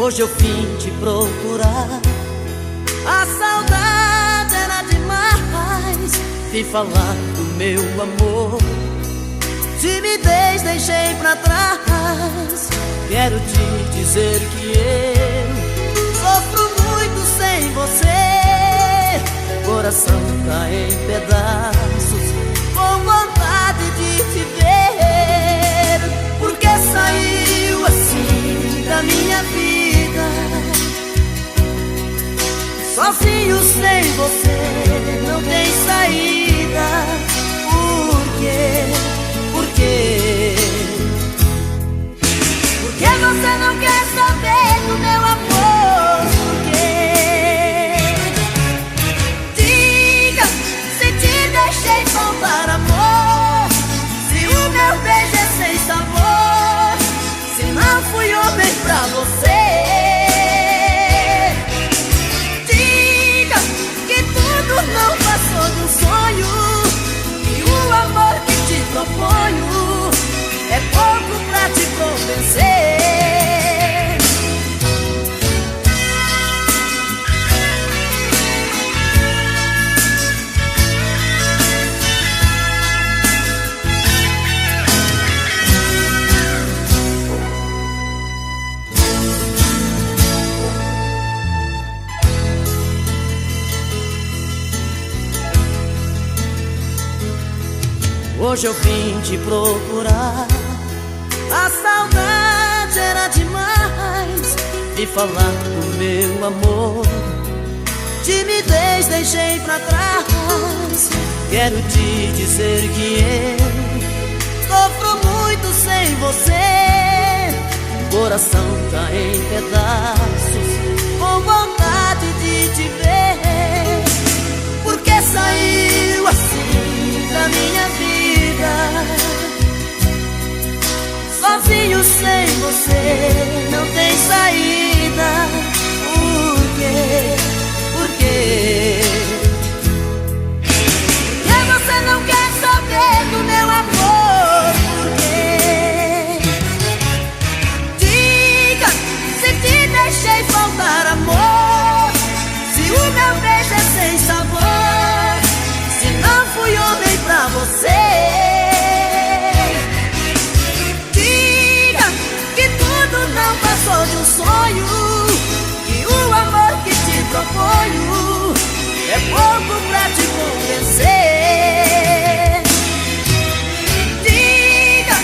Hoje eu vim te procurar, a saudade era demais. Vim falar do meu amor, timidez deixei pra trás. Quero te dizer que eu sofro muito sem você. Coração tá em pedaços, com vontade de te ver. Porque saiu assim da minha vida, sozinho sem você, não tem saída. Por quê? Por quê? Por que você não quer saber do meu amor? Por quê? Diga se te deixei faltar amor, se o meu beijo é sem sabor, se não fui homem pra você. Diga que tudo não passou de um sonho, e o amor que te proponho é pouco pra te convencer. Hoje eu vim te procurar, a saudade era demais. Vim falar do meu amor, timidez deixei pra trás. Quero te dizer que eu sofro muito sem você. Coração tá em pedaços, com vontade de te ver. Porque saiu assim da minha vida, sozinho sem você, não tem saída. Por quê? Por quê? Porque você não quer saber do meu amor? Por quê? Diga se te deixei faltar amor, se o meu beijo é sem sabor, se não fui homem pra você. Não passou de um sonho, e o amor que te proponho é pouco pra te convencer. Diga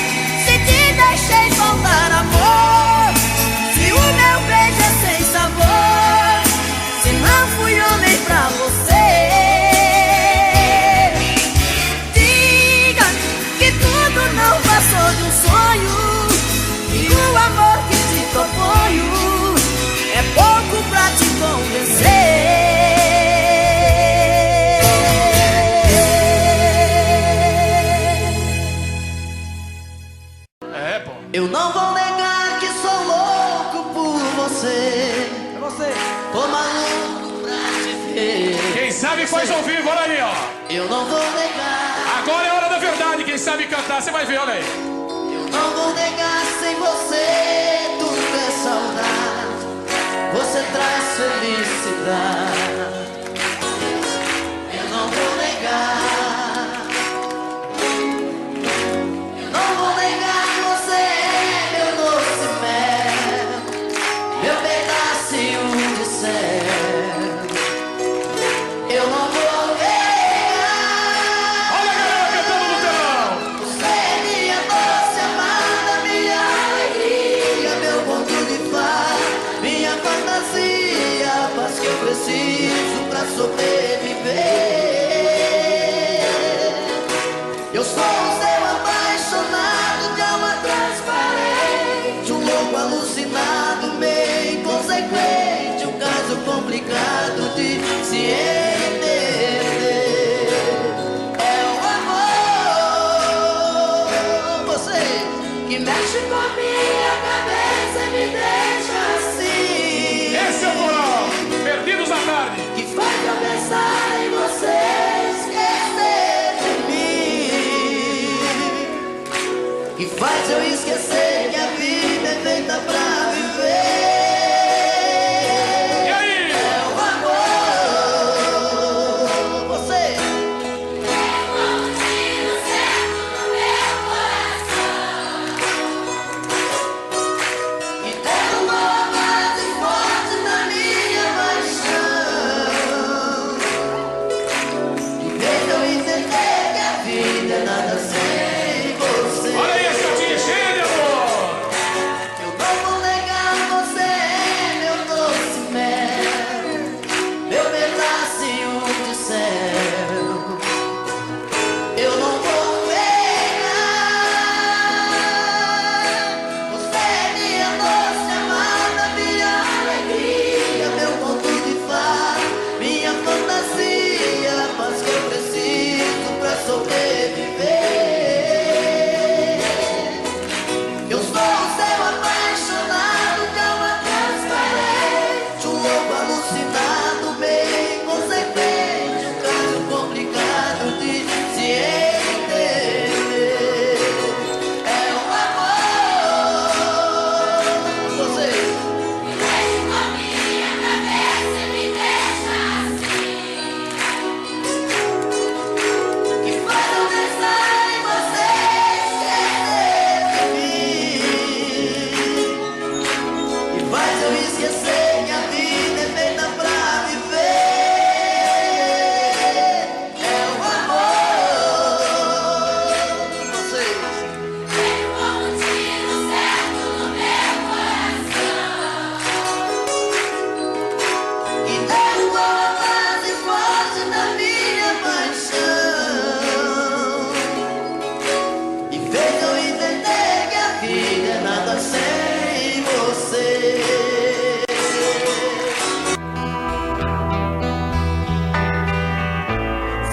se te deixei faltar amor, se o meu beijo é sem sabor, se não fui homem pra você. Diga que tudo não passou de um sonho, e o amor que te proponho é pouco pra te convencer. É, pô. Eu não vou negar que sou louco por você. É você. Tô maluco pra te ver. Quem sabe faz ao vivo, olha aí, ó. Eu não vou negar. Agora é a hora da verdade, quem sabe cantar, você vai ver, olha aí. Não vou negar, sem você tudo é saudade. Você traz felicidade. Eu não vou negar. Eu não vou negar, você é meu doce mel, meu pedacinho de céu. Eu não vou negar. Olha a galera cantando no telão. Você é minha doce amada, minha alegria, meu conto de paz, minha fantasia, a paz que eu preciso.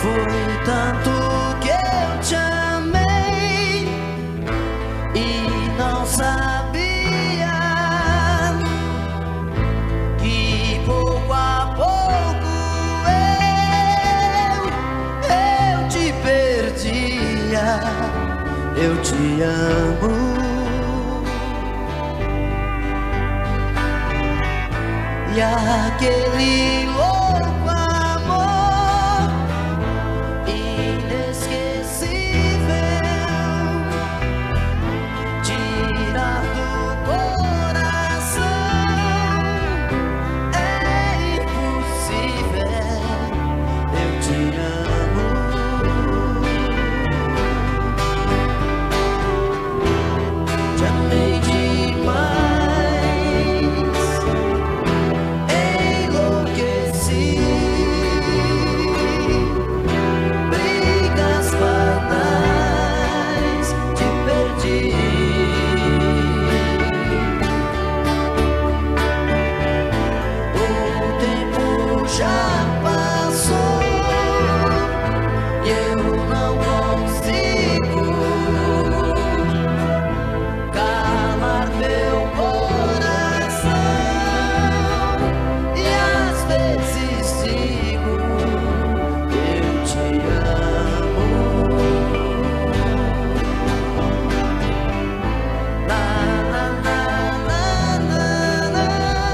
Foi tanto que eu te amei e não sabia que pouco a pouco eu te perdia. Eu te amo e aquele louco amor inesquecível tirar do coração é impossível. Eu te amo, te amei demais, enlouqueci. Brigas banais, te perdi. O tempo já passou e eu não consigo calar meu coração e às vezes digo eu te amo. Na na na na na na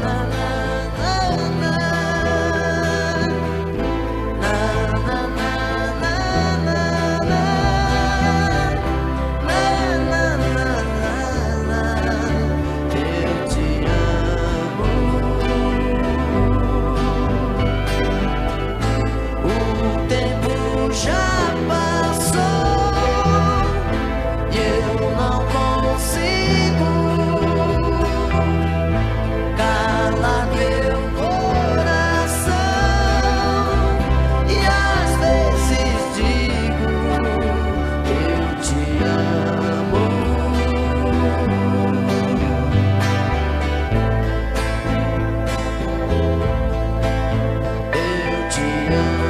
na na eu te amo. O tempo já passou e eu não consigo calar meu coração e às vezes digo eu te amo. Eu te amo.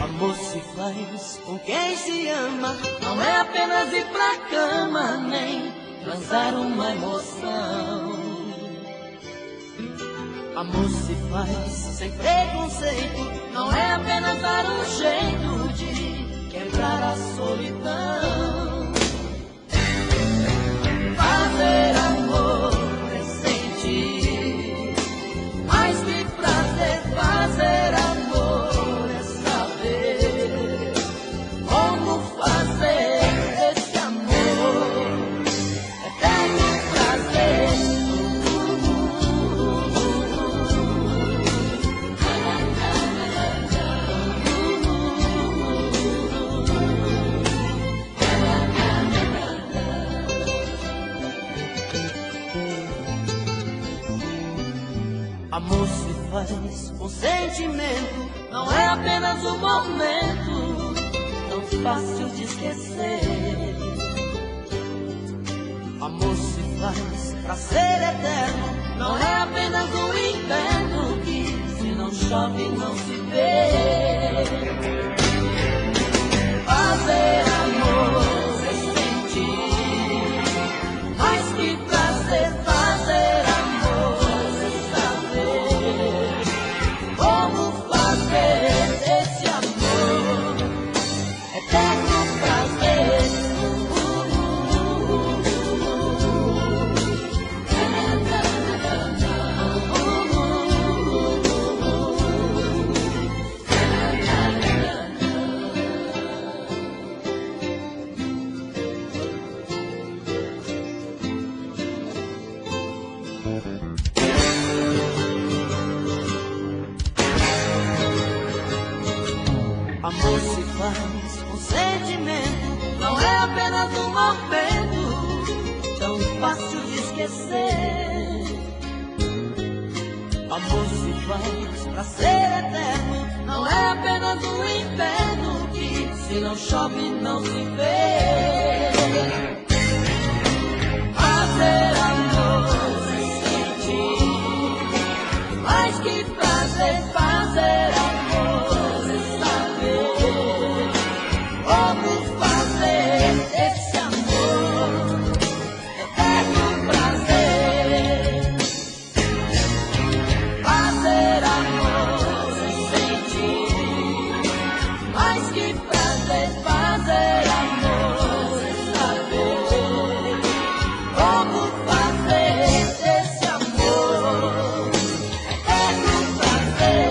Amor se faz com quem se ama, não é apenas ir pra cama, nem transar uma emoção. Amor se faz sem preconceito, não é apenas dar um jeito de quebrar a solidão. Fazer amor é sentir mais que prazer. Fazer amor é saber como fazer esse amor eterno prazer. Amor se faz com sentimento, não é apenas um momento tão fácil de esquecer. Amor se faz pra ser eterno, não é apenas um inverno que se não chove não se vê. Fazer amor é sentir mais que prazer. Fazer amor é saber como fazer esse amor eterno prazer. faz com sentimento, não é apenas um momento tão fácil de esquecer. Amor se faz pra ser eterno, não é apenas um inverno que se não chove não se vê. Fazer amor sem sentir, mais que prazer, fazer amor sem saber como fazer esse amor eterno prazer. Fazer amor sem sentir, mais que prazer, fazer amor sem saber como fazer esse amor eterno prazer.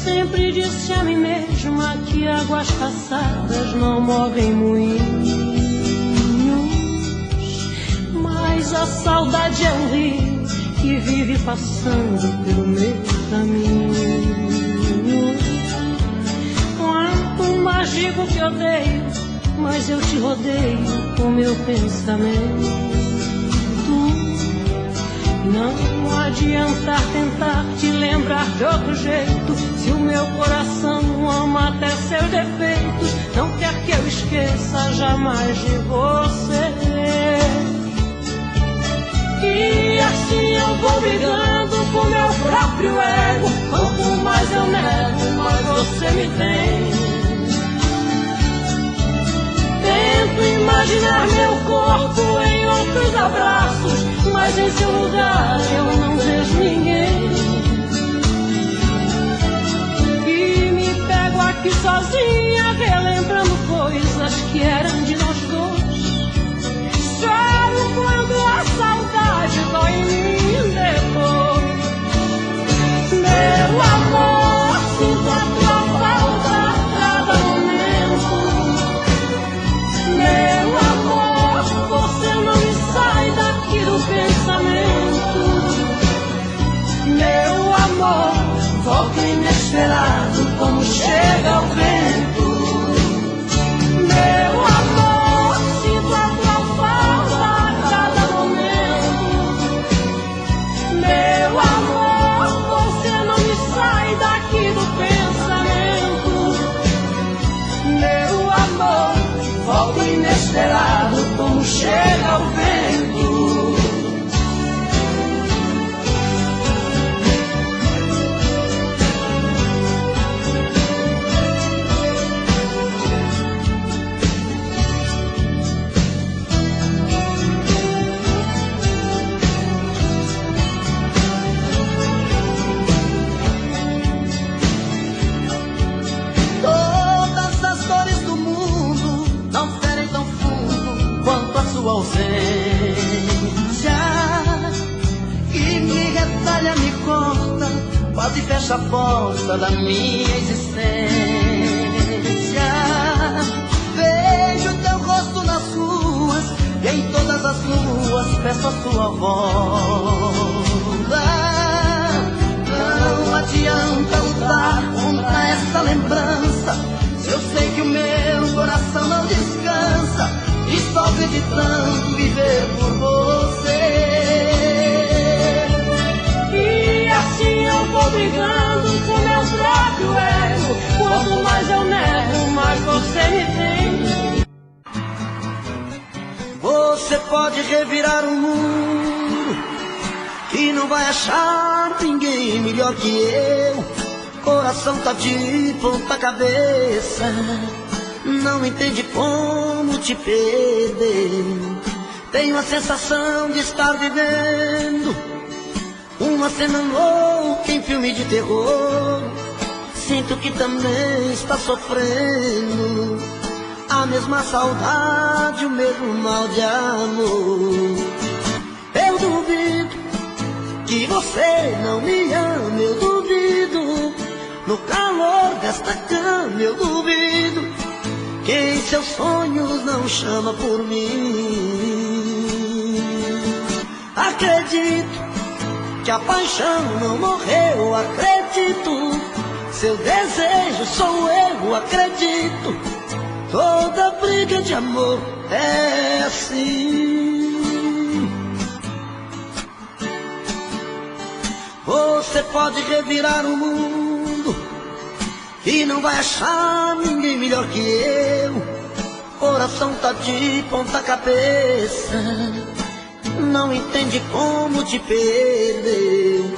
Sempre disse a mim mesma que águas passadas não movem moinhos, mas a saudade é um rio que vive passando pelo meu caminho. Quanto mais digo que odeio, mas eu te rodeio com meu pensamento. Não adianta tentar te lembrar de outro jeito, se o meu coração ama até seus defeitos, não quer que eu esqueça jamais de você. E assim eu vou brigando com meu próprio ego, quanto mais eu nego, mais você me tem. Tento imaginar meu corpo em outros abraços, mas em seu lugar eu não vejo ninguém. E me pego aqui sozinha, relembrando coisas que eram de nós dois. Choro quando a saudade dói em mim depois. Meu amor, sinto a tua falta a cada momento. Meu amor, você não me sai daqui do pensamento. Meu amor, volta inesperado como chega o vento. Meu amor, sinto a tua falta a cada momento. Meu amor, você não me sai daqui do pensamento. Meu amor, volta inesperado como chega o vento. Todas as dores do mundo não ferem tão fundo quanto a sua ausência, que me retalha, me corta, quase fecha a porta da minha existência. Vejo teu rosto nas ruas e em todas as luas peço a sua volta. Não adianta lutar contra essa lembrança, se eu sei que o meu coração não descansa, e só acreditando viver por você. E assim eu vou brigando com meu próprio ego, quanto mais eu nego, mais você me tem. Você pode revirar o mundo e não vai achar ninguém melhor que eu. Coração tá de ponta cabeça, não entende como te perder. Tenho a sensação de estar vivendo uma cena louca em filme de terror. Sinto que também está sofrendo a mesma saudade, o mesmo mal de amor. Eu duvido que você não me ama, eu duvido. No calor desta cama eu duvido que em seus sonhos não chama por mim. Acredito que a paixão não morreu, acredito. Seu desejo sou eu, acredito. Toda briga de amor é assim. Você pode revirar o mundo e não vai achar ninguém melhor que eu. Coração tá de ponta cabeça, não entende como te perdeu.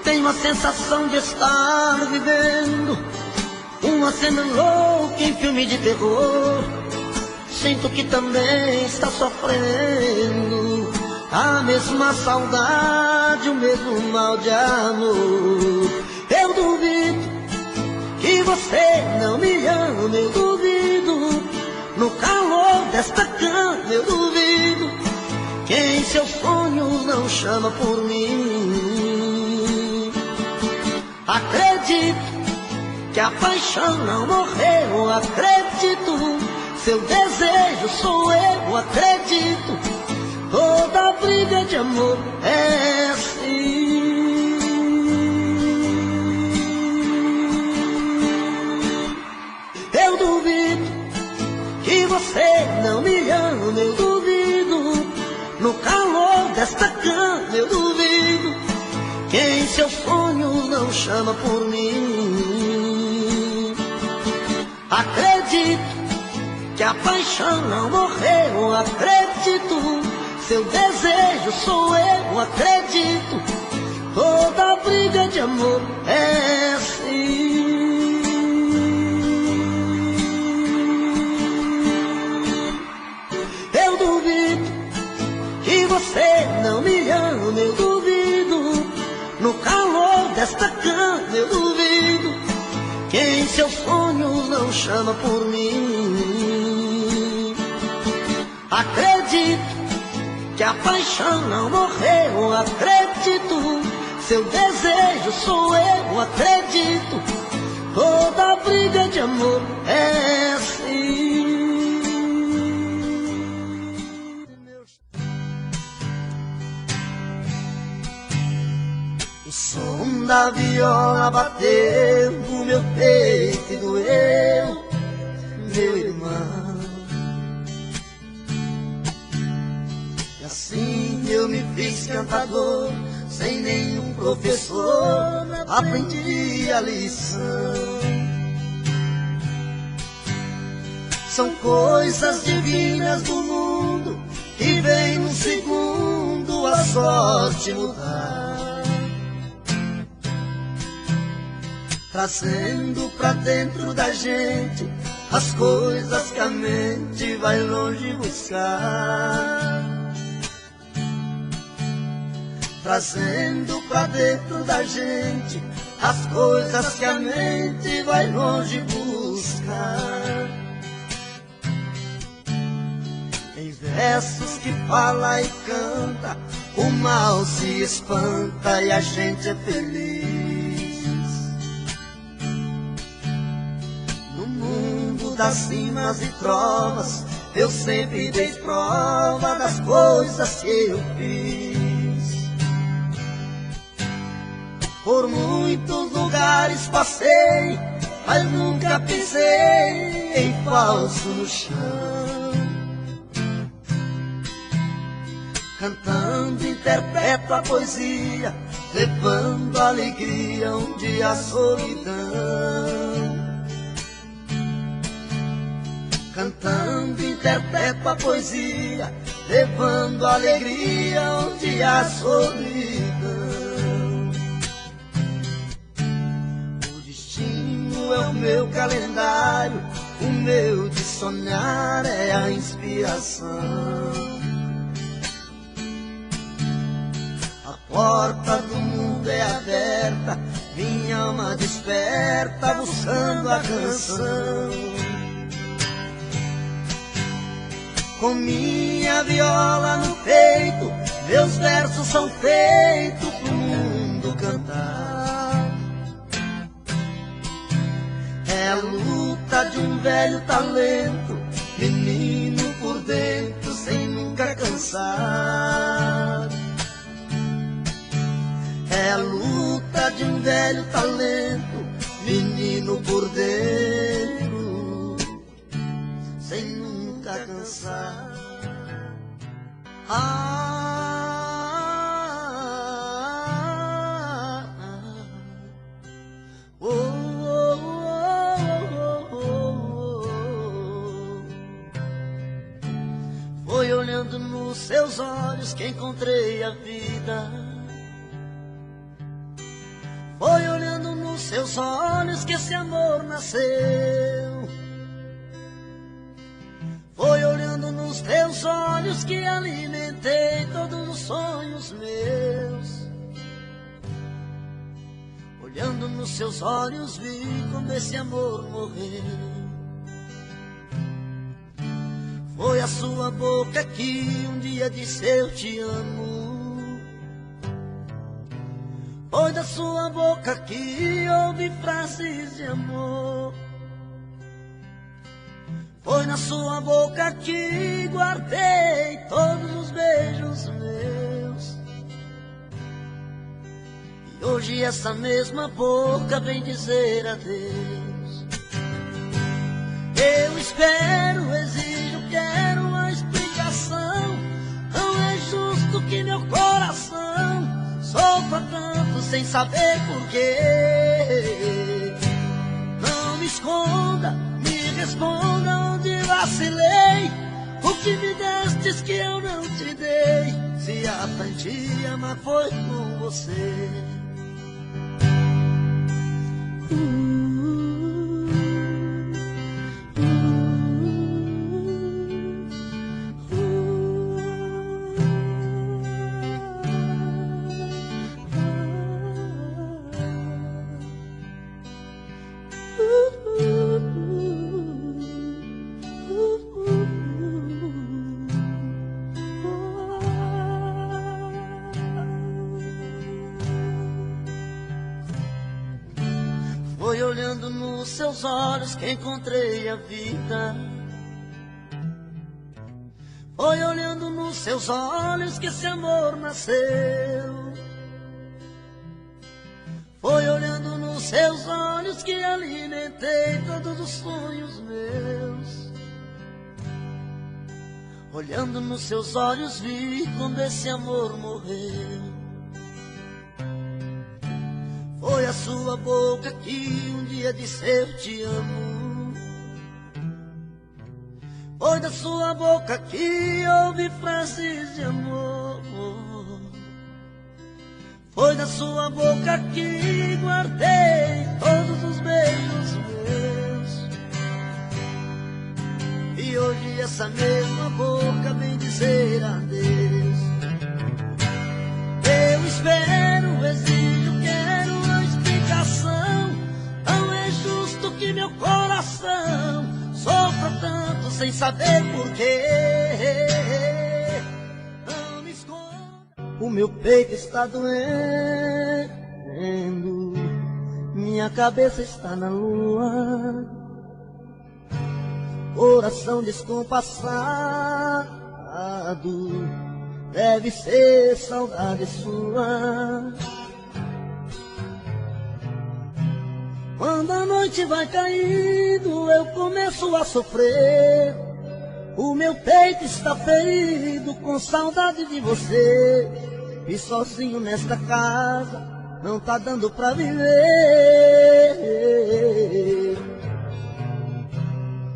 Tenho a sensação de estar vivendo uma cena louca em filme de terror. Sinto que também está sofrendo a mesma saudade, o mesmo mal de amor. Eu duvido que você não me ama, eu duvido. No calor desta cama eu duvido que em seus sonhos não chama por mim. Acredito que a paixão não morreu, acredito. Seu desejo sou eu, acredito. Toda briga de amor é assim. Eu duvido que você não me ama, eu duvido. No calor desta cama eu duvido que em seus sonhos não chama por mim. Acredito que a paixão não morreu, acredito. Seu desejo sou eu, acredito. Toda briga de amor é assim. Eu duvido que você não me ama, eu duvido. No calor desta cama eu duvido que em seus sonhos não chama por mim. Acredito que a paixão não morreu, acredito. Seu desejo sou eu, acredito. Toda briga de amor é assim. O som da viola bateu no meu peito e doeu, meu irmão. E assim eu me fiz cantador, sem nenhum professor, aprendi a lição. São coisas divinas do mundo que vem num segundo a sorte mudar, trazendo pra dentro da gente as coisas que a mente vai longe buscar. Trazendo pra dentro da gente as coisas que a mente vai longe buscar. Em versos que fala e canta, o mal se espanta e a gente é feliz. No mundo das cimas e trovas, eu sempre dei prova das coisas que eu fiz. Por muitos lugares passei, mas nunca pisei em falso no chão. Cantando interpreto a poesia, levando alegria onde a solidão. Cantando interpreto a poesia, levando alegria onde a solidão. É o meu calendário, o meu de sonhar é a inspiração. porta do mundo é aberta, minha alma desperta buscando a canção. Com minha viola no peito, meus versos são feitos pro mundo cantar. É a luta de um velho talento, menino por dentro sem nunca cansar. É a luta de um velho talento, menino por dentro sem nunca cansar. Foi olhando nos seus olhos que encontrei a vida. Foi olhando nos seus olhos que esse amor nasceu. Foi olhando nos teus olhos que alimentei todos os sonhos meus. Olhando nos seus olhos vi como esse amor morreu. Foi a sua boca que um dia disse eu te amo. Foi da sua boca que ouvi frases de amor. Foi na sua boca que guardei todos os beijos meus. E hoje essa mesma boca vem dizer adeus. Eu espero, exijo, quero uma explicação. Não é justo que meu coração sofra tanto sem saber porquê. Não me esconda, me responda onde vacilei. O que me destes que eu não te dei. Se aprendi a amar foi com você. Foi olhando nos seus olhos que encontrei a vida. Foi olhando nos seus olhos que esse amor nasceu. Foi olhando nos seus olhos que alimentei todos os sonhos meus. Olhando nos seus olhos vi quando esse amor morreu. Foi a sua boca que um dia disse eu te amo. Foi da sua boca que ouvi frases de amor. Foi da sua boca que guardei todos os beijos meus. E hoje essa mesma boca vem dizer adeus. Eu espero, exijo, quero uma explicação. Não é justo que meu coração sofra tanto sem saber porquê. Não me esconda. O meu peito está doendo, minha cabeça está na lua, coração descompassado, deve ser saudade sua. Quando a noite vai caindo, eu começo a sofrer. O meu peito está ferido com saudade de você. E sozinho nesta casa não tá dando pra viver.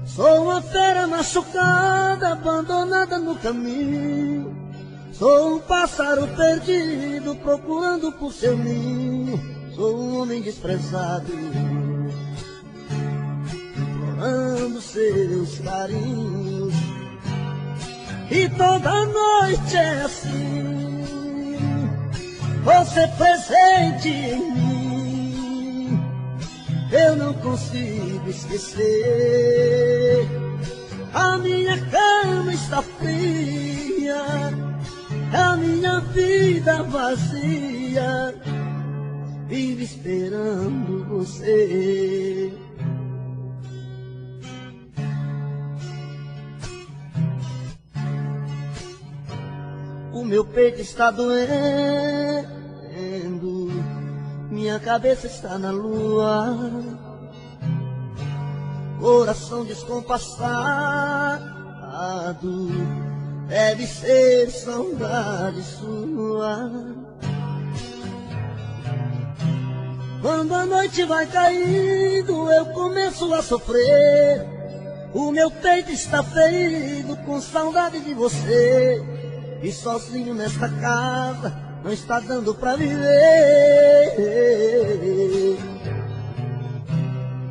Sou uma fera machucada, abandonada no caminho. Sou um pássaro perdido, procurando por seu ninho. Sou um homem desprezado, implorando seus carinhos. E toda noite é assim. você presente em mim, eu não consigo esquecer. A minha cama está fria, a minha vida vazia, vive esperando você. O meu peito está doendo, minha cabeça está na lua, coração descompassado, deve ser saudade sua. Quando a noite vai caindo, eu começo a sofrer. O meu peito está ferido com saudade de você. E sozinho nesta casa não está dando pra viver.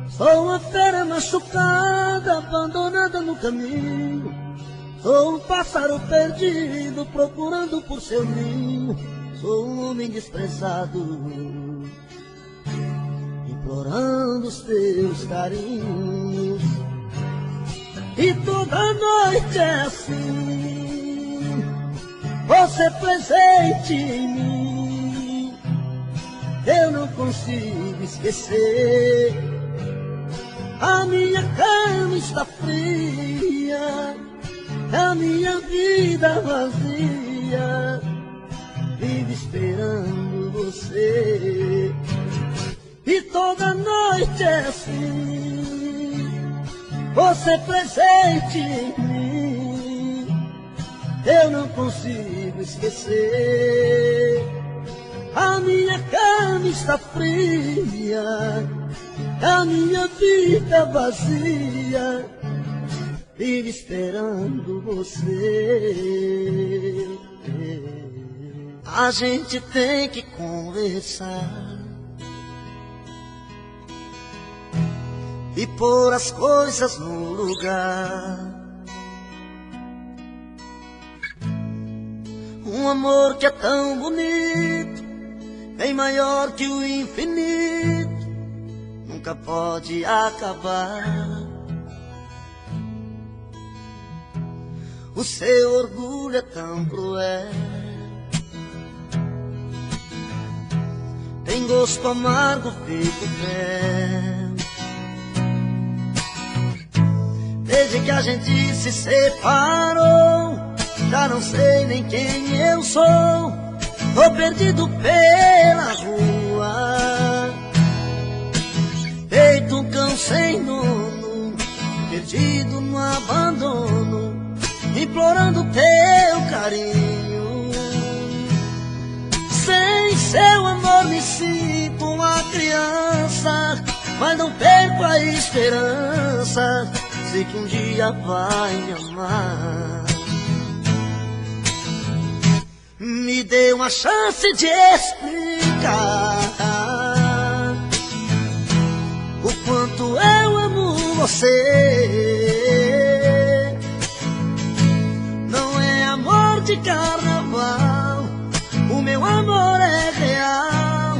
Sou uma fera machucada, abandonada no caminho. Sou um pássaro perdido, procurando por seu ninho. Sou um homem desprezado, implorando os teus carinhos. E toda noite é assim, você presente em mim, eu não consigo esquecer. A minha cama está fria, a minha vida vazia, vive esperando você. E toda noite é assim, você presente em mim, eu não consigo esquecer. A minha cama está fria, a minha vida vazia, vive esperando você. A gente tem que conversar e pôr as coisas no lugar. Um amor que é tão bonito, bem maior que o infinito, nunca pode acabar. O seu orgulho é tão cruel, tem gosto amargo feito mel. Desde que a gente se separou, já não sei nem quem eu sou. Tô perdido pela rua, feito um cão sem dono, perdido no abandono, implorando teu carinho. Sem seu amor me sinto uma criança, mas não perco a esperança, sei que um dia vai me amar. Me dê uma chance de explicar o quanto eu amo você. Não é amor de carnaval, o meu amor é real,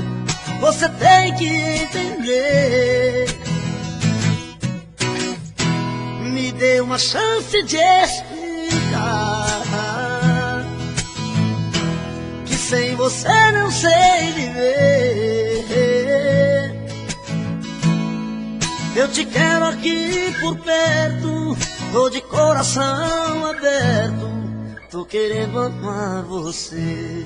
você tem que entender. Me dê uma chance de explicar que sem você não sei viver. Eu te quero aqui por perto, tô de coração aberto, tô querendo amar você.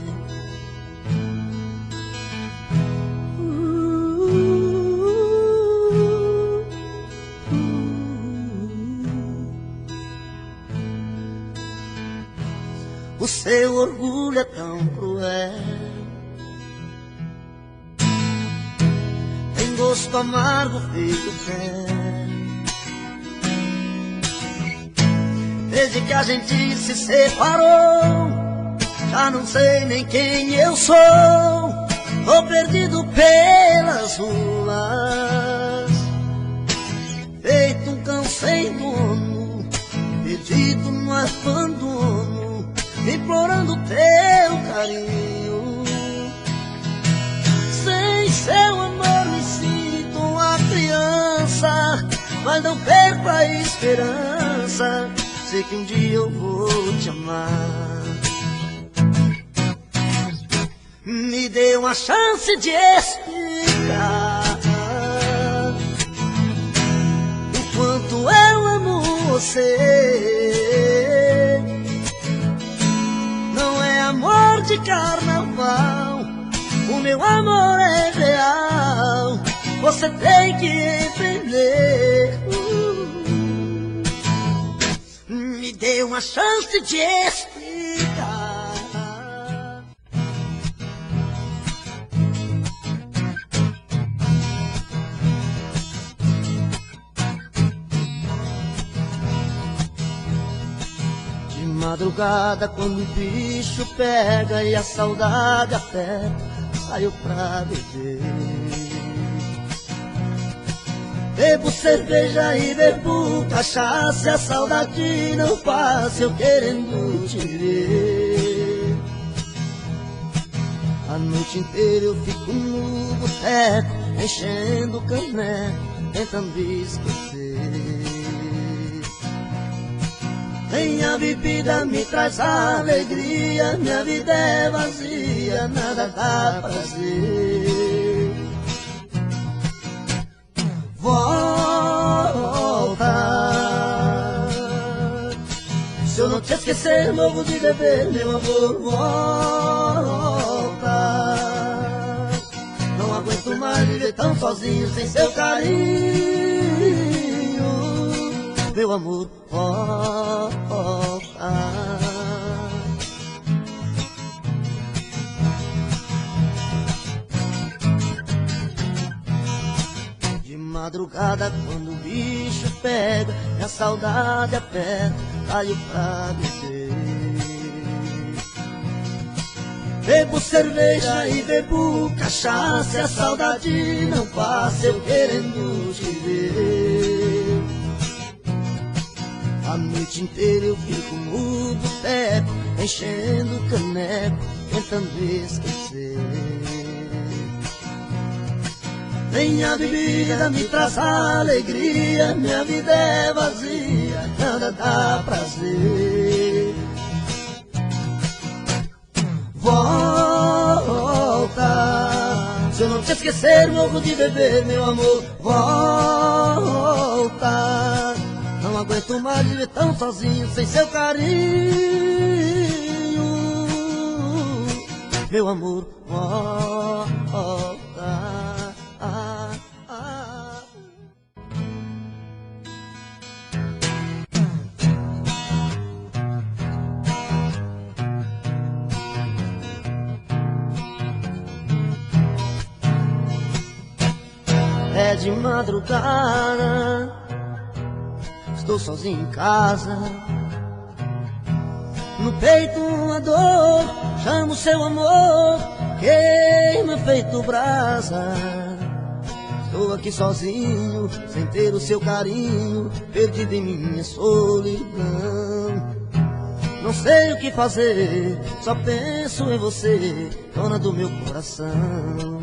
O seu orgulho é tão cruel, tem gosto amargo feito mel. Desde que a gente se separou, já não sei nem quem eu sou. Tô perdido pelas ruas, feito um cão sem dono, perdido no abandono, implorando teu carinho. mas não perco a esperança. Sei que um dia eu vou te amar. Me dê uma chance de explicar o quanto eu amo você. Não é amor de carnaval, o meu amor é real. Você tem que entender. Me dê uma chance de explicar. De madrugada, quando o bicho pega e a saudade aperta, saio pra beber. Bebo cerveja e bebo cachaça, a saudade não passa, eu querendo te ver. A noite inteira eu fico no boteco, enchendo o caneco, tentando esquecer. Nem a bebida me traz alegria, minha vida é vazia, nada dá prazer. Volta. Se eu não te esquecer, morro de beber, meu amor, volta. Não aguento mais viver tão sozinho, sem seu carinho, meu amor, volta. Madrugada, quando o bicho pega e a saudade aperta, saio pra beber. Bebo cerveja e bebo cachaça, e a saudade não passa, eu querendo te ver. A noite inteira eu fico no boteco, enchendo o caneco, tentando esquecer. Nem a bebida me traz alegria, minha vida é vazia, nada dá prazer. Volta. Se eu não te esquecer, morro de beber, meu amor, volta. Não aguento mais viver tão sozinho, sem seu carinho, meu amor, volta. É de madrugada, estou sozinho em casa. No peito uma dor, chamo seu amor, queima feito brasa. Estou aqui sozinho, sem ter o seu carinho, perdido em minha solidão. Não sei o que fazer, só penso em você, dona do meu coração.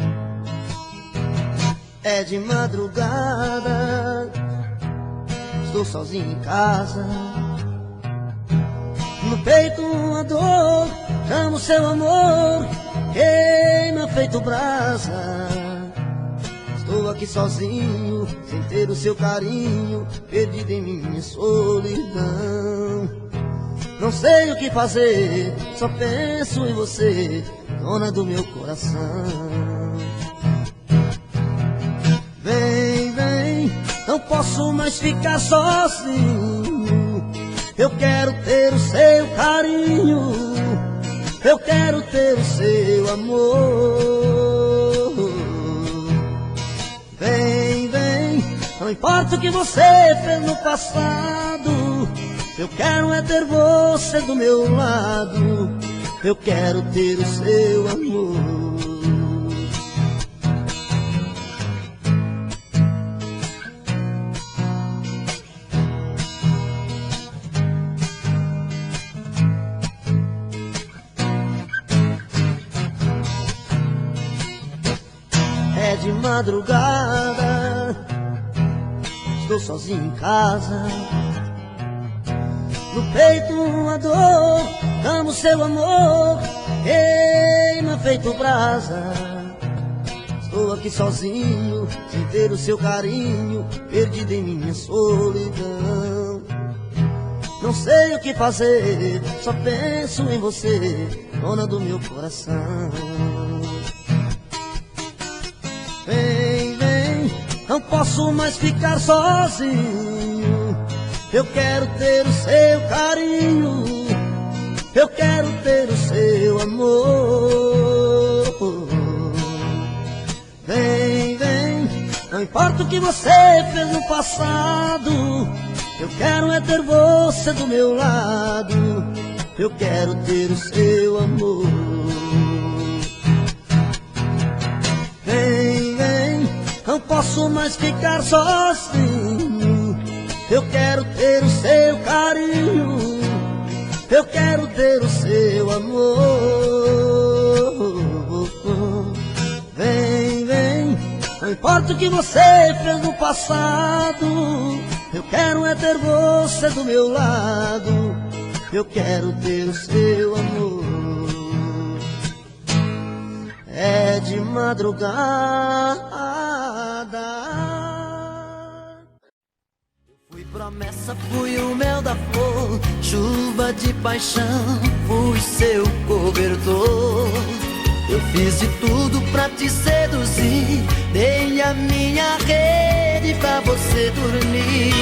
É de madrugada, estou sozinho em casa. No peito uma dor, chamo seu amor, queima feito brasa. Estou aqui sozinho, sem ter o seu carinho, perdido em minha solidão. Não sei o que fazer, só penso em você, dona do meu coração. Vem, vem, não posso mais ficar sozinho. Eu quero ter o seu carinho, eu quero ter o seu amor. Vem, vem, não importa o que você fez no passado, eu quero é ter você do meu lado, eu quero ter o seu amor. É de madrugada, estou estou sozinho em casa. No peito uma dor, amo seu amor, queima feito brasa. Estou aqui sozinho, sem ter o seu carinho, perdido em minha solidão. Não sei o que fazer, só penso em você, dona do meu coração. Vem, vem, não posso mais ficar sozinho. Eu quero ter o seu carinho, eu quero ter o seu amor. Vem, vem, não importa o que você fez no passado, eu quero é ter você do meu lado, eu quero ter o seu amor. Vem, vem, não posso mais ficar sozinho, eu quero ter o seu carinho, eu quero ter o seu amor. Vem, vem, não importa o que você fez no passado, eu quero é ter você do meu lado, eu quero ter o seu amor. É de madrugada. Fui promessa, fui o mel da flor, chuva de paixão, fui seu cobertor. Eu fiz de tudo pra te seduzir, dei a minha rede pra você dormir.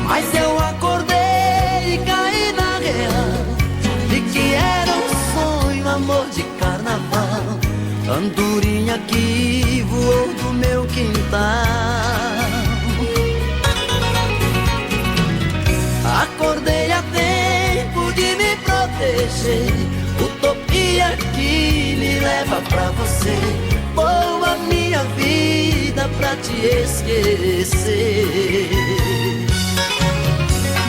Mas eu acordei e caí na real, vi que era um sonho, amor de carnaval. Andorinha que voou do meu quintal. Acordei a tempo de me proteger, utopia que me leva pra você. Boa minha vida pra te esquecer.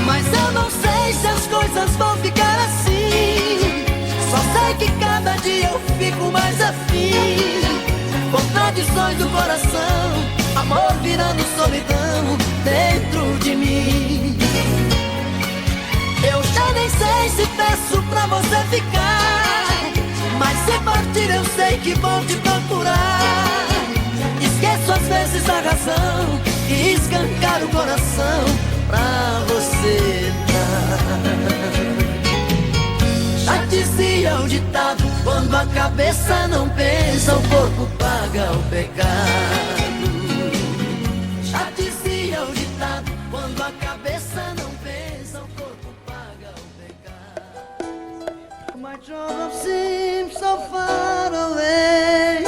Mas eu não sei se as coisas vão ficar assim, só sei que cada dia eu fico mais afim. Contradições do coração, amor virando solidão dentro de mim. Eu já nem sei se peço pra você ficar, mas se partir eu sei que vou te procurar. Esqueço às vezes a razão e escancar o coração pra você dar. Já dizia o ditado, quando a cabeça não pensa, o corpo paga o pecado. Já dizia o ditado, quando a cabeça não pensa, o corpo paga o pecado. My trouble seems so far away.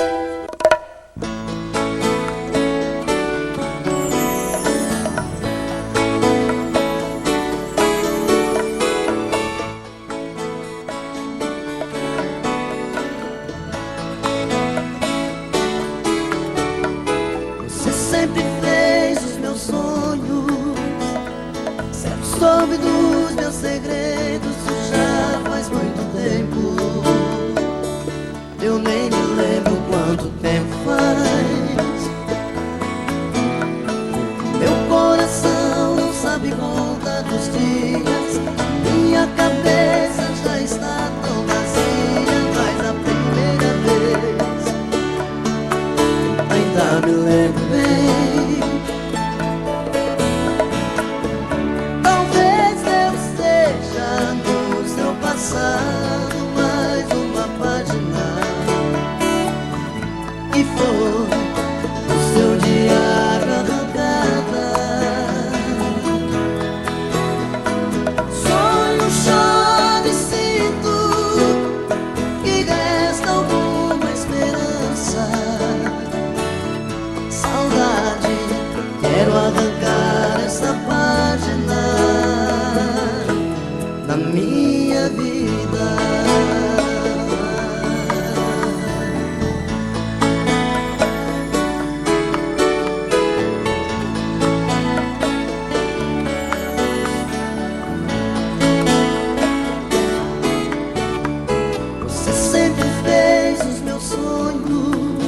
Você sempre fez os meus sonhos, sempre soube dos meus segredos. Já faz muito tempo, eu nem me lembro quanto tempo faz. Meu coração não sabe contar dos dias, minha cabeça já está tão vazia. Mas a primeira vez ainda me lembro bem. Talvez eu esteja no seu passado, mais uma página, e foi o seu diário arrancada. Sonho, choro e sinto que resta alguma esperança. Saudade, quero arrancar essa página na minha vida. Você sempre fez os meus sonhos,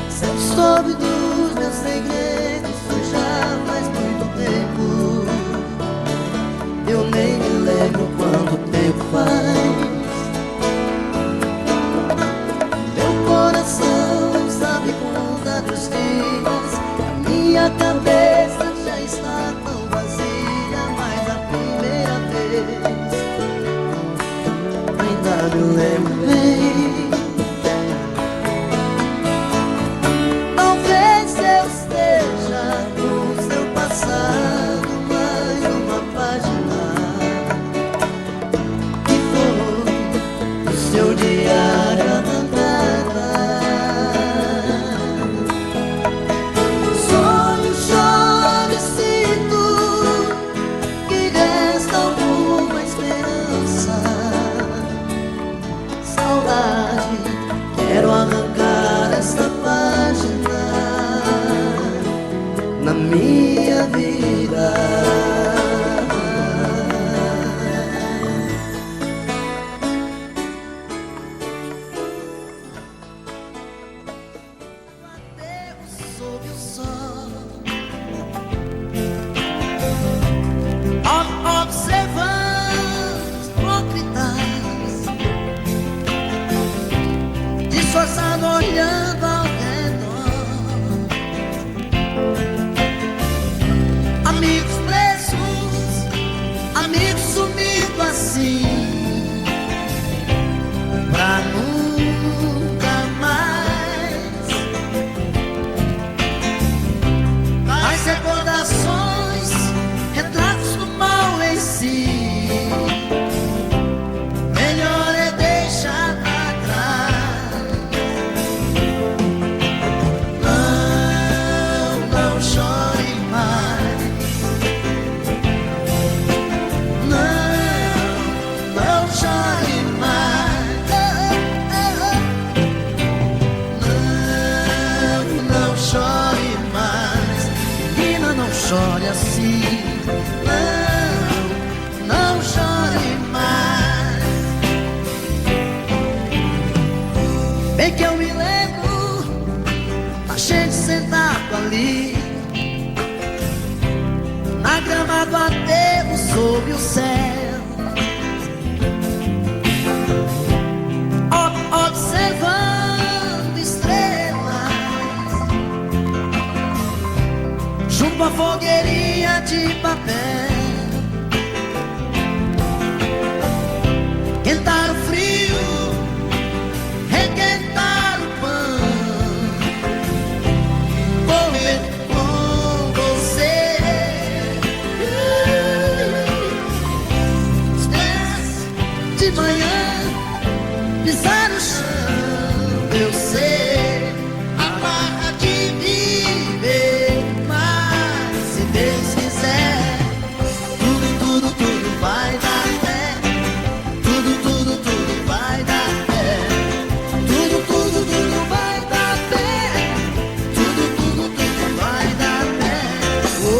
sempre soube dos meus segredos. Minha cabeça já está tão vazia, mas a primeira vez ainda me lembro bem. Talvez eu esteja no seu passado, mais uma página que foi o seu diário abandonado. Sonho, choro e sinto que resta alguma esperança. Saudade, quero arrancar esta página na minha vida. Adeus sob o sol, observando os hipócritas, disfarçado olhando ao redor. Amigos presos, amigos sumidos assim, pra nunca mais. As recordações, retratos do mal em si, melhor é deixar pra trás. Não chore mais. Não chore mais. Não chore mais. Menina, não chore assim. Não chore mais. Bem que eu me lembro a gente sentado ali na grama do aterro sob o céu, observando estrelas junto à fogueirinha de papel. Quentar o frio, requentar o pão, correr com você. Estrelas de manhã, pisar no chão, eu sei a barra de viver. Mas se Deus quiser, tudo vai dar certo. Tudo vai dar certo. Tudo vai dar certo. Tudo vai dar certo. Oh,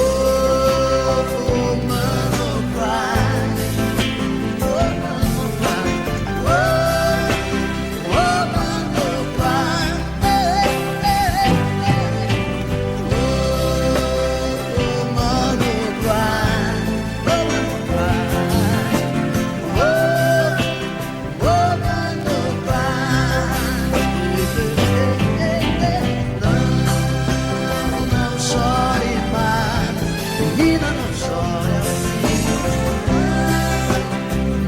mano, cry. Oh, mano, cry. Oh, mano, cry. Oh, mano, cry. Não chore mais, menina, não chore assim.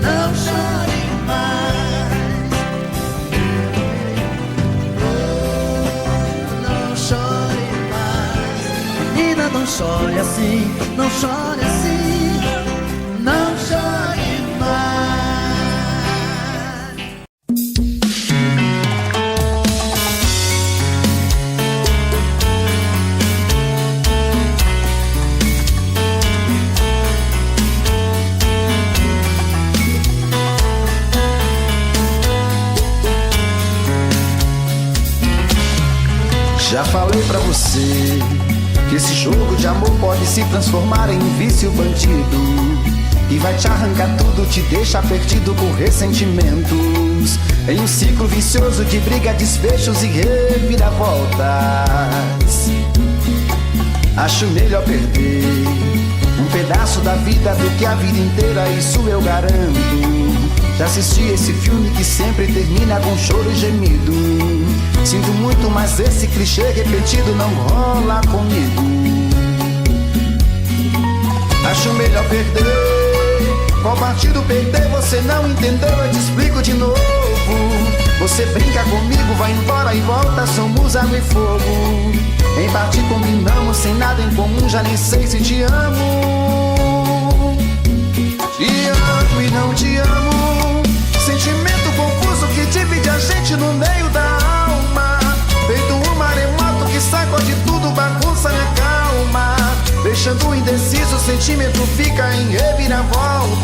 Não chore mais. Não chore mais, menina, não chore assim. Não chore assim. Não chore mais. Já falei pra você que esse jogo de amor pode se transformar em um vício bandido e vai te arrancar tudo, te deixar perdido por ressentimentos, em um ciclo vicioso de briga, desfechos e reviravoltas. Acho melhor perder um pedaço da vida do que a vida inteira, isso eu garanto. Já assisti esse filme que sempre termina com choro e gemido. Sinto muito, mas esse clichê repetido não rola comigo. Acho melhor perder. Qual partido perder? Você não entendeu, eu te explico de novo. Você brinca comigo, vai embora e volta, somos água e fogo. Em parte combinamos, sem nada em comum, já nem sei se te amo. Te amo e não te amo. Sentimento confuso que divide a gente no meio da alma. Feito um maremoto que sacode tudo, bagunça minha calma. Deixando indeciso, o sentimento fica em reviravoltas.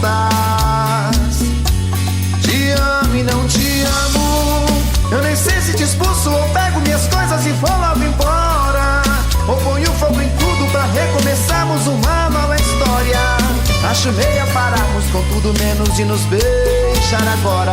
Te amo e não te amo. Eu nem sei se te expulso ou pego minhas coisas e vou logo embora. Ou ponho fogo em tudo pra recomeçarmos uma nova história. Acho meia pararmos com tudo menos de nos beijar agora.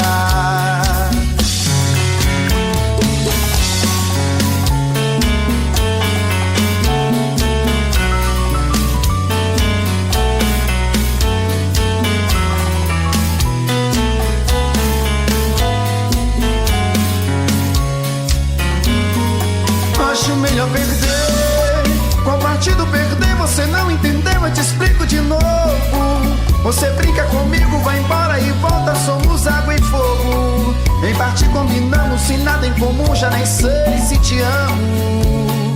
Acho melhor perder. Qual partido perder? Você não entendeu, eu te explico de novo. Você brinca comigo, vai embora e volta, somos água e fogo. Em parte combinamos, sem nada em comum, já nem sei se te amo.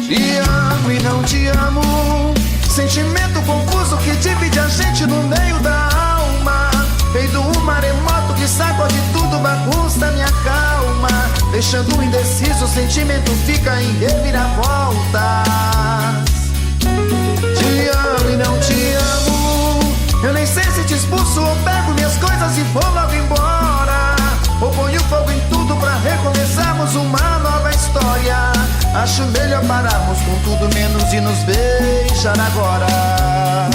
Te amo e não te amo. Sentimento confuso que divide a gente no meio da alma. Feito um maremoto que sacode tudo, bagunça minha calma. Deixando indeciso, o sentimento fica em reviravoltas. Te amo e não te amo. Eu nem sei se te expulso ou pego minhas coisas e vou logo embora. Ou ponho fogo em tudo pra recomeçarmos uma nova história. Acho melhor pararmos com tudo menos de nos beijar agora.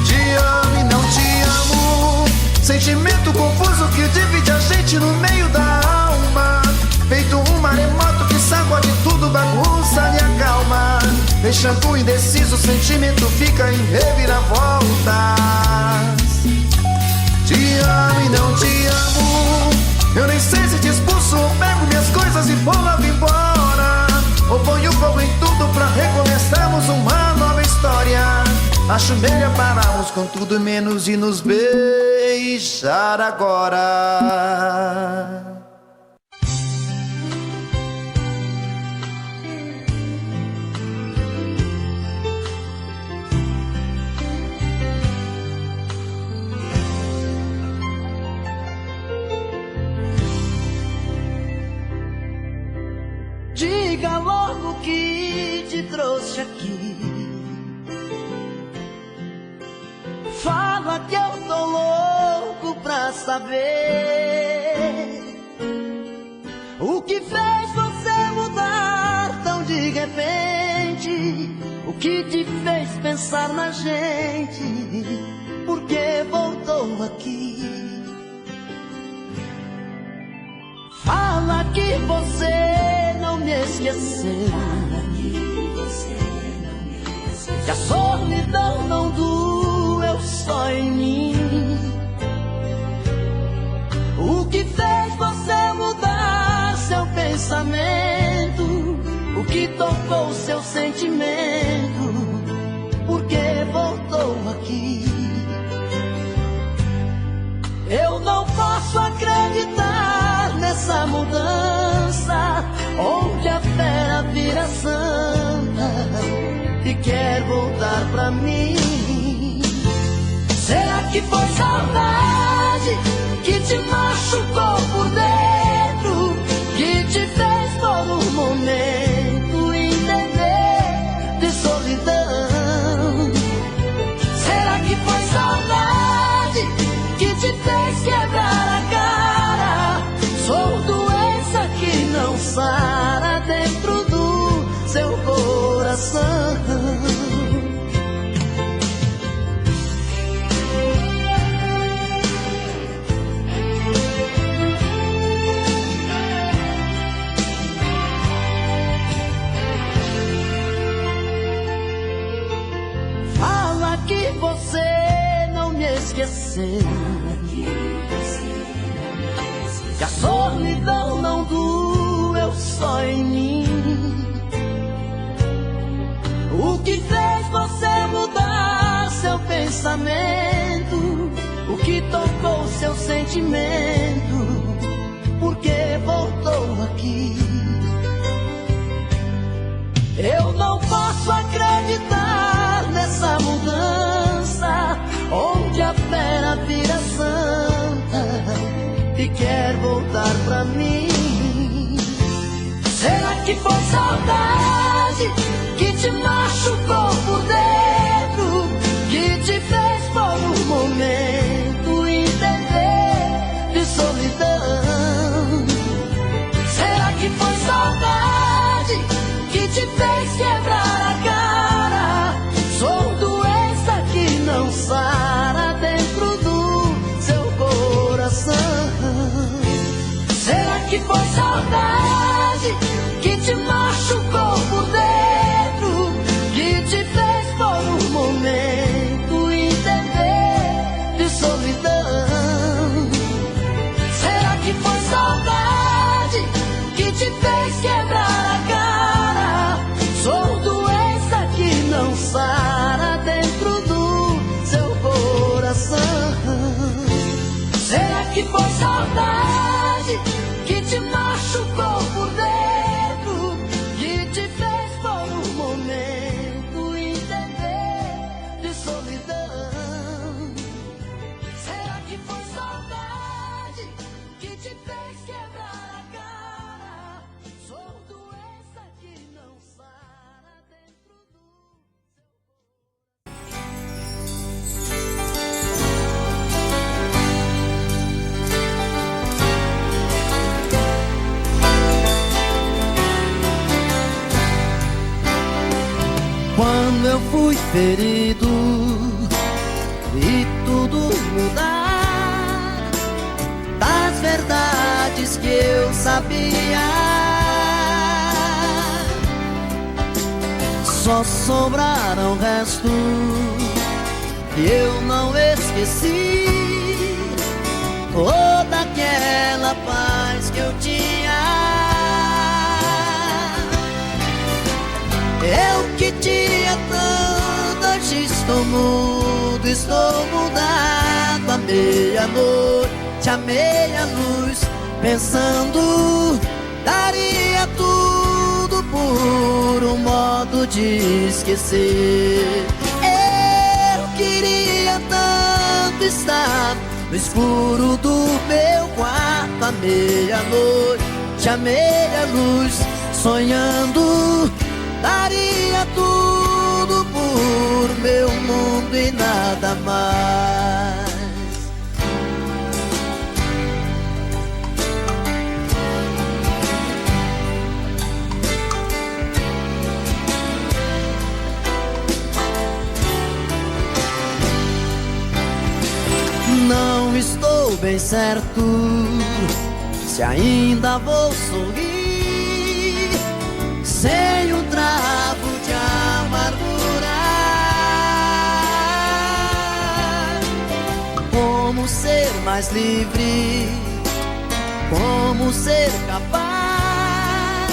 Te amo e não te amo. Sentimento confuso que divide a gente no meio da alma. Feito um maremoto que sacode tudo, bagunça minha calma. Deixando indeciso, o sentimento fica em reviravoltas. Te amo e não te amo. Eu nem sei se te expulso ou pego minhas coisas e vou logo embora. Ou ponho fogo em tudo pra recomeçarmos uma nova história. Acho melhor pararmos com tudo menos de nos beijar agora. Diga logo o que te trouxe aqui. Fala que eu tô louco pra saber o que fez você mudar tão de repente. O que te fez pensar na gente? Por que voltou aqui? Fala que você não me esqueceu, que a solidão não doeu só em mim. O que fez você mudar seu pensamento? O que tocou seu sentimento? Por que voltou aqui? Eu não posso acreditar nessa mudança, onde a fera vira santa e quer voltar pra mim. Será que foi saudade que te machucou por dentro, que te fez por um momento entender de solidão? Será que foi saudade que te fez quebrar a cara? Sou doença que não sara dentro do seu coração. Fala que você não me esqueceu, que a solidão não doeu só em mim. O que fez você mudar pensamento, o que tocou seu sentimento, porque voltou aqui. Eu não posso acreditar nessa mudança, onde a fera vira santa e quer voltar pra mim. Será que foi saudade que te machucou por dentro, que te fez por um momento entender de solidão? Será que foi saudade que te fez quebrar a cara? Sou doença que não sara dentro do seu coração. Será que foi saudade que te machucou por dentro, que te fez por um momento entender de solidão? Será que foi saudade que te fez quebrar a cara? Sou doença que não sara dentro do seu coração. Será que foi saudade que te machucou por dentro, que te fez por um momento entender de solidão? Será que foi saudade que te fez quebrar a cara? Sou doença que não sara dentro do Quando eu fui ferido e tudo mudar, das verdades que eu sabia, só sobraram restos que eu não esqueci. Toda aquela paz que eu tinha, eu que tinha tanto, hoje estou mudo, estou mudado. À meia-noite, à meia-luz, pensando, daria tudo por um modo de esquecer. Eu queria tanto estar no escuro do meu quarto, à meia-noite, à meia-luz, sonhando, daria tudo por meu mundo e nada mais. Não estou bem certo se ainda vou sorrir sem um travo de amargura. Como ser mais livre, como ser capaz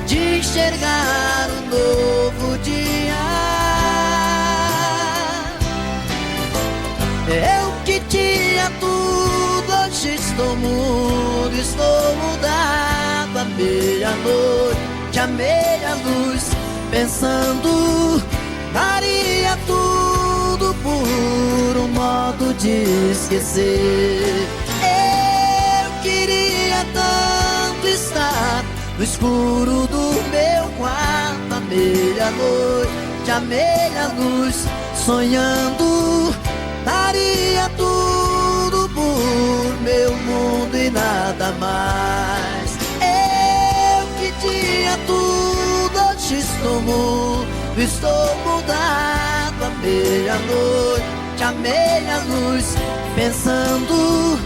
de enxergar um novo dia. Eu que tinha tudo, hoje estou mudo, estou mudado. À meia-noite, à meia-luz, pensando, daria tudo por um modo de esquecer. Eu queria tanto estar no escuro do meu quarto, à meia-noite, à meia-luz, sonhando, daria tudo por meu mundo e nada mais. Eu que tinha tudo, hoje estou mudo, estou mudado. À meia-noite, à meia-luz, pensando,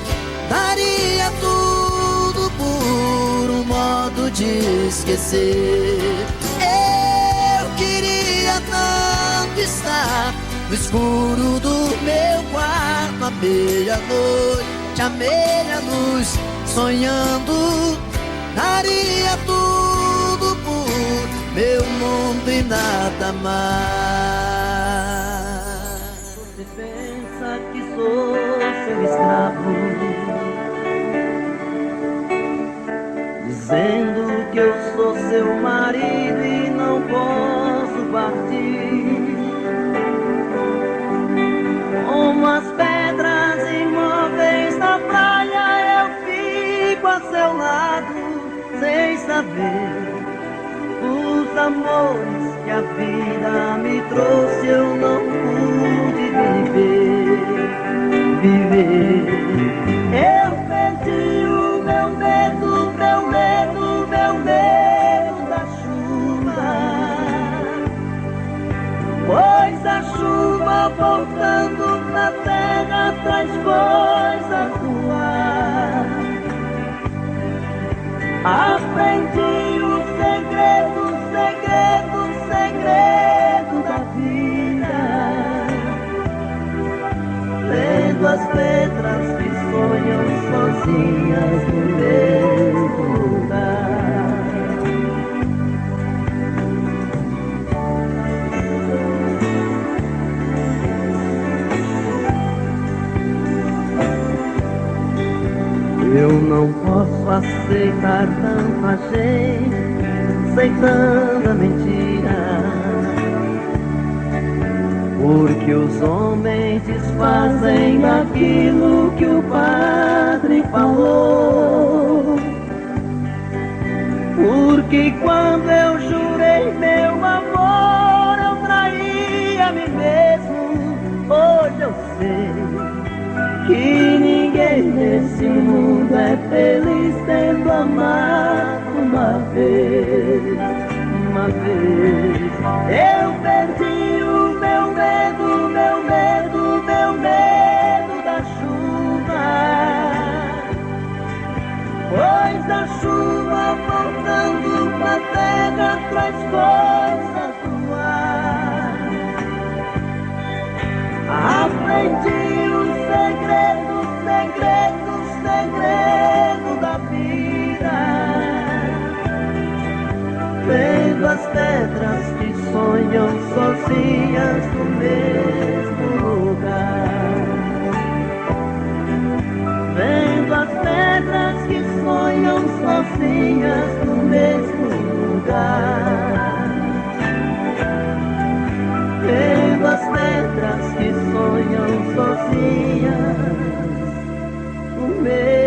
daria tudo por um modo de esquecer. Eu queria tanto estar no escuro do meu quarto, à meia-noite, à meia-luz, sonhando, daria tudo por meu mundo e nada mais. Pensa que sou seu escravo, dizendo que eu sou seu marido e não posso partir. Como as pedras imóveis na praia, eu fico a seu lado, sem saber os amores que a vida me trouxe. Eu não pude viver. Eu perdi o meu medo, meu medo, meu medo da chuva, pois a chuva voltando na terra traz coisas do ar. Aprendi o segredo, segredo, segredo da vida, lendo as letras que sonham sozinhas no mesmo lugar. Eu não posso aceitar tanta gente aceitando a mentira, porque os homens desfazem daquilo que o padre falou. Porque quando eu jurei meu amor, eu traí a mim mesmo. Hoje eu sei que ninguém nesse mundo é feliz tendo amado uma vez, uma vez. Eu perdi o meu medo, meu medo, meu medo da chuva, pois a chuva voltando pra terra traz coisas do ar. Aprendi o segredo, segredo, segredo da vida, vendo as pedras que sonham sozinhas no mesmo lugar. Vendo as pedras que sonham sozinhas no mesmo lugar. Vendo as pedras que sonham sozinhas no mesmo lugar.